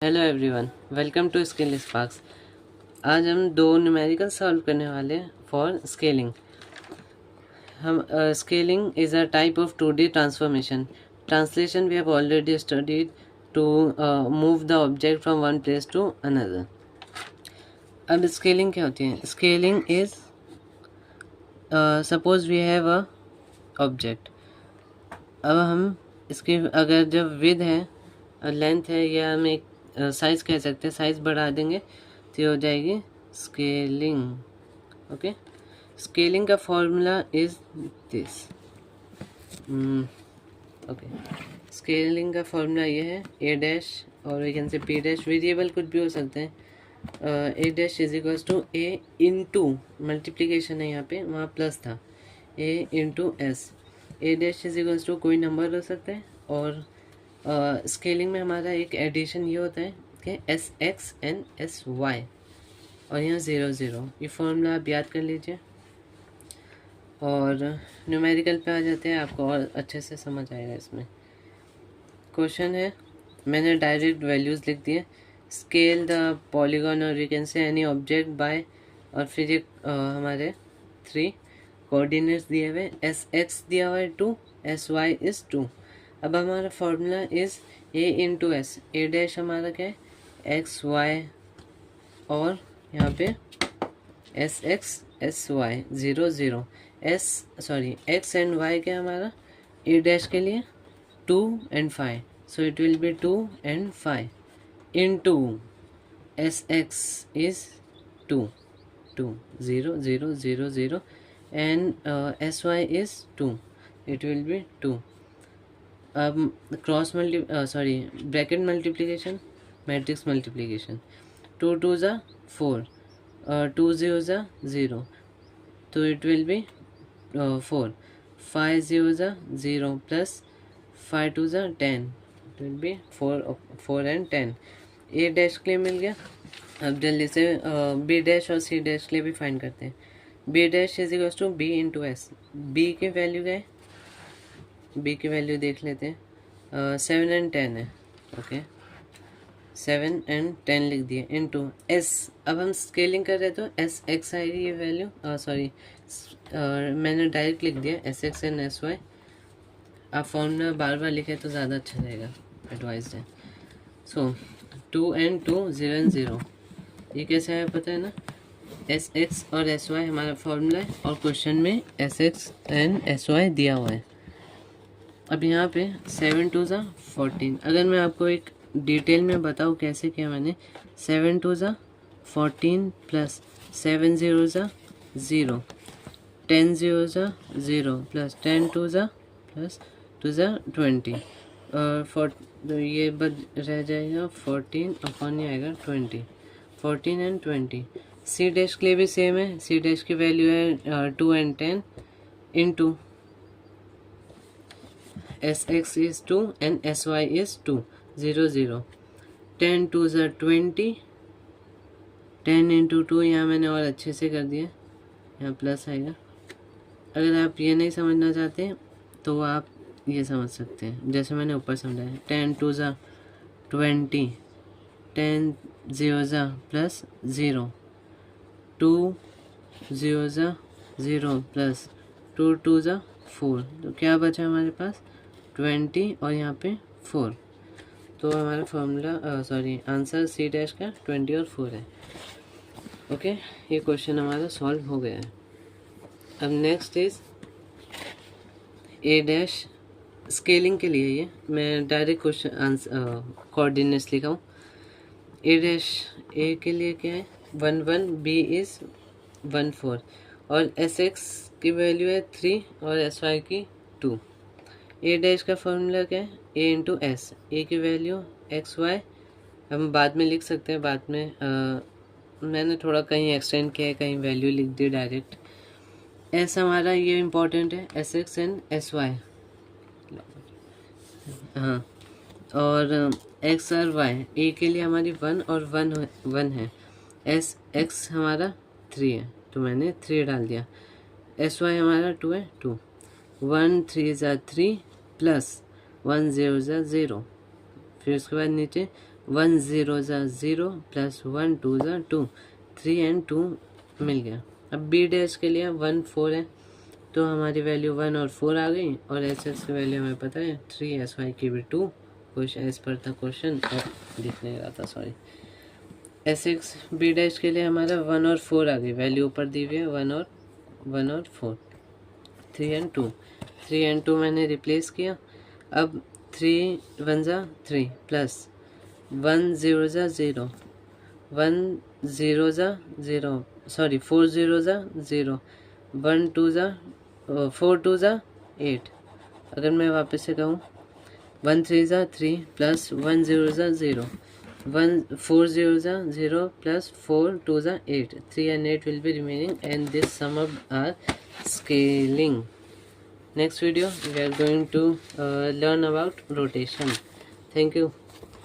Hello everyone, welcome to Scale Sparks. आज हम दो न्यूमेरिकल सॉल्व करने वाले हैं फॉर स्केलिंग। हम scaling is a type of 2D transformation. Translation we have already studied to move the object from one place to another. अब scaling क्या होती है? Scaling is suppose we have a object. अब हम इसकी अगर जब विड्थ है, लेंथ है, या हम एक साइज़ कह सकते हैं, साइज़ बढ़ा देंगे तो ये हो जाएगी स्केलिंग। ओके, स्केलिंग का formula is this. Okay, scaling का फॉर्मूला ये है ए डैश और we can say P dash. Variable कुछ भी हो सकते हैं। A dash is equals to A into, multiplication है यहाँ पे, वहाँ प्लस था, A into S. A dash is equals to कोई नंबर हो सकता है, और स्केलिंग में हमारा एक एडिशन ये होता है कि S X and S Y, और यहाँ 0 0। ये फॉर्मूला आप याद कर लीजिए और न्यूमेरिकल पे आ जाते हैं, आपको और अच्छे से समझ आएगा। इसमें क्वेश्चन है, मैंने डायरेक्ट वैल्यूज़ लिख दिए। स्केल द पॉलीगॉन और we can say any object by, और फिर ये हमारे 3 कोऑर्डिनेट्स दिए हुए, एस एक्स दिया हुआ है 2, एस वाई इज़ 2। अब हमारा formula is A into S. A dash हमारा क्या है, एक्स वाई, और यहाँ पे S X S Y 0 0। X and Y क्या हमारा, ए डैश के लिए 2 and 5, so it will be 2 and 5 into sx is 2 2 0 0 0 0 and sy is 2, it will be 2. अब ब्रैकेट मल्टीप्लिकेशन, मैट्रिक्स मल्टीप्लिकेशन, 2 2 ज़ा 4, 2 0 ज़ा 0, तो इट विल बी 4, 5 0 ज़ा 0 प्लस 5 2 ज़ा 10, it will be 4 and 10। A dash के लिए मिल गया। अब जल्दी से बी डैश और सी डैश के लिए भी फाइंड करते हैं। B dash is equals to B into S. B की वैल्यू क्या है, बी की वैल्यू देख लेते हैं, 7 and 10 है। ओके, 7 and 10 लिख दिए, इंटू एस। अब हम स्केलिंग कर रहे हैं तो एस एक्स आएगी ये वैल्यू, मैंने डायरेक्ट लिख दिया S X and S Y. आप फॉर्मूला बार बार लिखे तो ज़्यादा अच्छा रहेगा, एडवाइज है। सो 2 and 2 0 and 0, ये कैसे है पता है ना, एस एक्स और एस वाई हमारा फॉर्मूला है, और क्वेश्चन में S X and S Y दिया हुआ है। अब यहाँ पे 7 2 ज़ा 14। अगर मैं आपको एक डिटेल में बताऊँ कैसे किया मैंने, 7 2 ज़ा 14 प्लस 7 0 ज़ा 0, 10 0 ज़ा 0 प्लस 10 2 ज़ा प्लस 2 ज़ा 20, और तो ये बद रह जाएगा 14 अपॉन ये आएगा 20, 14 and 20। सी डैश के लिए भी सेम है, सी डैश की वैल्यू है 2 and 10 into S X is 2 and S Y is 2, 0 0, 10 2 ज़ा 20, 10 इंटू 2, यहाँ मैंने और अच्छे से कर दिया, यहाँ प्लस आएगा। अगर आप ये नहीं समझना चाहते तो आप ये समझ सकते हैं जैसे मैंने ऊपर समझाया, 10 2 ज़ा 20, 10 0 ज़ा प्लस 0, 2 0 ज़ा 0 प्लस 2 2 ज़ा 4, तो क्या बचा हमारे पास 20 और यहाँ पे 4, तो हमारा फॉर्मूला आंसर सी डैश का 20 और 4 है। ओके, ये क्वेश्चन हमारा सॉल्व हो गया है। अब next is a dash. Scaling के लिए ये मैं डायरेक्ट क्वेश्चन आंसर कोऑर्डिनेट्स लिखा हूँ। ए डैश, ए के लिए क्या है 1 1, बी इज़ 1 4, और एस एक्स की वैल्यू है 3 और एस वाई की 2। ए डैश का फॉर्मूला क्या है, ए इंटू एस। ए की वैल्यू एक्स वाई, हम बाद में लिख सकते हैं, बाद में मैंने थोड़ा कहीं एक्सटेंड किया है, कहीं वैल्यू लिख दी डायरेक्ट। एस हमारा ये इम्पोर्टेंट है, S X and S Y, हाँ, और एक्स और वाई। ए के लिए हमारी 1 और 1 है, एस एक्स हमारा 3 है तो मैंने 3 डाल दिया, एस वाई हमारा 2 है 2, 1 3 ज़ा 3 प्लस 1 0 ज़ा 0, फिर उसके बाद नीचे 1 0 ज़ा 0 प्लस 1 2 ज़ा 2, 3 एंड 2 मिल गया। अब बी डैश के लिए 1 4 है तो हमारी वैल्यू 1 और 4 आ गई, और एस एक्स की वैल्यू हमें पता है 3, एस वाई की भी 2। कुछ एस पर था क्वेश्चन और दिख नहीं रहा था, sorry. S X B dash के लिए हमारा 1 और 4 आ गई, वैल्यू ऊपर दी हुई है 1 और 4, 3 एंड 2, 3 एंड 2 मैंने रिप्लेस किया। अब 3 1 ज़ा 3 प्लस 1 0 ज़ा 0, 1 0 ज़ा 0, सॉरी 4 0 ज़ा 0, 1 2 ज़ा 4 2 ज़ा 8। अगर मैं वापस से कहूँ 1 3 ज़ा 3 प्लस 1 0 ज़ा 0, 1 4 0 ज़ा 0 प्लस 4 2 ज़ा 8, 3 and 8 will be remaining, and this sum up are scaling. Next video we are going to learn about rotation. Thank you.